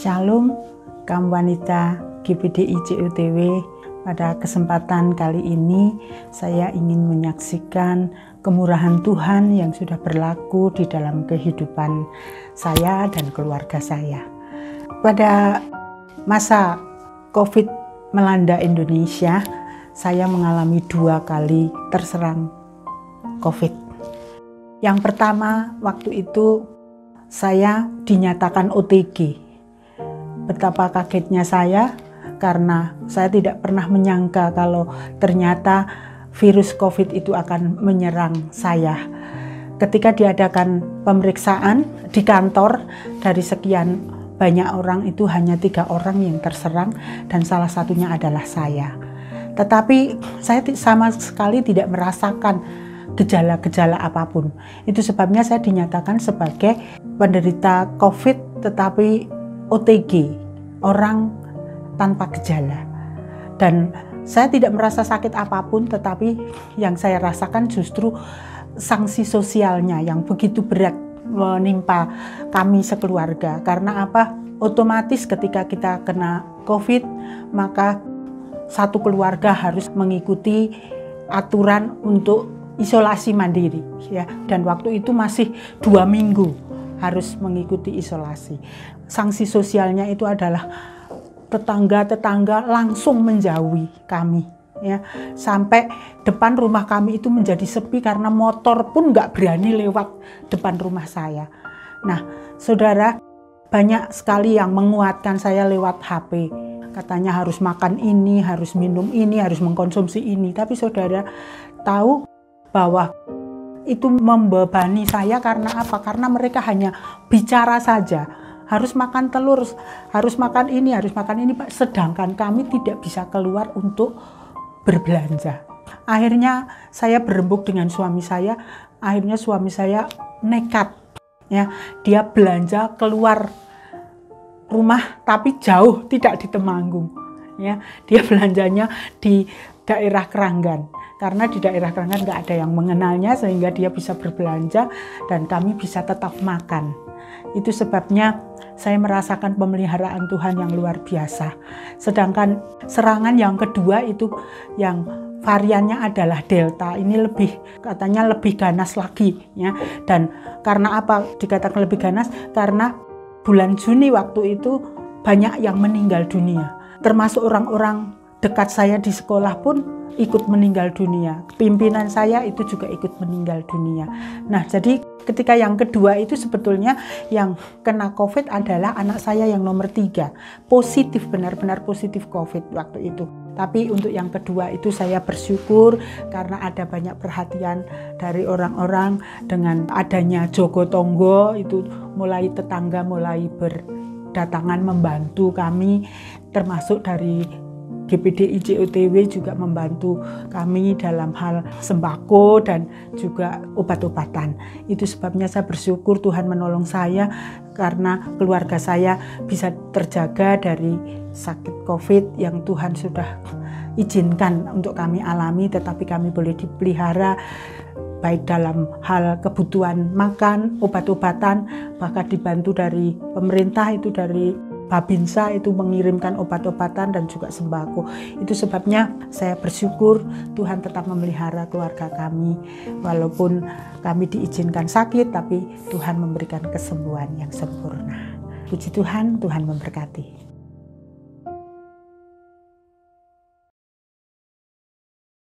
Shalom, kaum wanita GPDI CUTW. Pada kesempatan kali ini saya ingin menyaksikan kemurahan Tuhan yang sudah berlaku di dalam kehidupan saya dan keluarga saya. Pada masa COVID melanda Indonesia, saya mengalami 2 kali terserang COVID. Yang pertama, waktu itu saya dinyatakan OTG. Betapa kagetnya saya karena saya tidak pernah menyangka kalau ternyata virus COVID itu akan menyerang saya. Ketika diadakan pemeriksaan di kantor, dari sekian banyak orang itu hanya 3 orang yang terserang dan salah satunya adalah saya. Tetapi saya sama sekali tidak merasakan gejala-gejala apapun. Itu sebabnya saya dinyatakan sebagai penderita COVID tetapi OTG, orang tanpa gejala. Dan saya tidak merasa sakit apapun, tetapi yang saya rasakan justru sanksi sosialnya yang begitu berat menimpa kami sekeluarga. Karena apa? Otomatis ketika kita kena COVID, maka satu keluarga harus mengikuti aturan untuk isolasi mandiri, ya. Dan waktu itu masih 2 minggu harus mengikuti isolasi. Sanksi sosialnya itu adalah tetangga-tetangga langsung menjauhi kami, ya. Sampai depan rumah kami itu menjadi sepi karena motor pun nggak berani lewat depan rumah saya. Nah, saudara, banyak sekali yang menguatkan saya lewat HP. Katanya harus makan ini, harus minum ini, harus mengkonsumsi ini. Tapi saudara tahu bahwa itu membebani saya karena apa? Karena mereka hanya bicara saja. Harus makan telur, harus makan ini, harus makan ini. Sedangkan kami tidak bisa keluar untuk berbelanja. Akhirnya saya berembuk dengan suami saya. Akhirnya suami saya nekat, ya. Dia belanja keluar rumah tapi jauh, tidak di Temanggung, ya. Dia belanjanya di daerah Keranggan. Karena di daerah Keranggan nggak ada yang mengenalnya sehingga dia bisa berbelanja dan kami bisa tetap makan. Itu sebabnya saya merasakan pemeliharaan Tuhan yang luar biasa. Sedangkan serangan yang kedua itu yang variannya adalah Delta. Ini katanya lebih ganas lagi, ya. Dan karena apa dikatakan lebih ganas? Karena bulan Juni waktu itu banyak yang meninggal dunia. Termasuk orang-orang dekat saya di sekolah pun ikut meninggal dunia. Pimpinan saya itu juga ikut meninggal dunia. Nah, jadi ketika yang kedua itu sebetulnya yang kena COVID adalah anak saya yang nomor 3. Positif, benar-benar positif COVID waktu itu. Tapi untuk yang kedua itu saya bersyukur karena ada banyak perhatian dari orang-orang dengan adanya Jogo Tonggo itu mulai tetangga mulai berdatangan membantu kami, termasuk dari GPDI CUTW juga membantu kami dalam hal sembako dan juga obat-obatan. Itu sebabnya saya bersyukur Tuhan menolong saya karena keluarga saya bisa terjaga dari sakit COVID yang Tuhan sudah izinkan untuk kami alami, tetapi kami boleh dipelihara baik dalam hal kebutuhan makan, obat-obatan, bahkan dibantu dari pemerintah itu dari Babinsa itu mengirimkan obat-obatan dan juga sembako. Itu sebabnya saya bersyukur Tuhan tetap memelihara keluarga kami. Walaupun kami diizinkan sakit, tapi Tuhan memberikan kesembuhan yang sempurna. Puji Tuhan, Tuhan memberkati.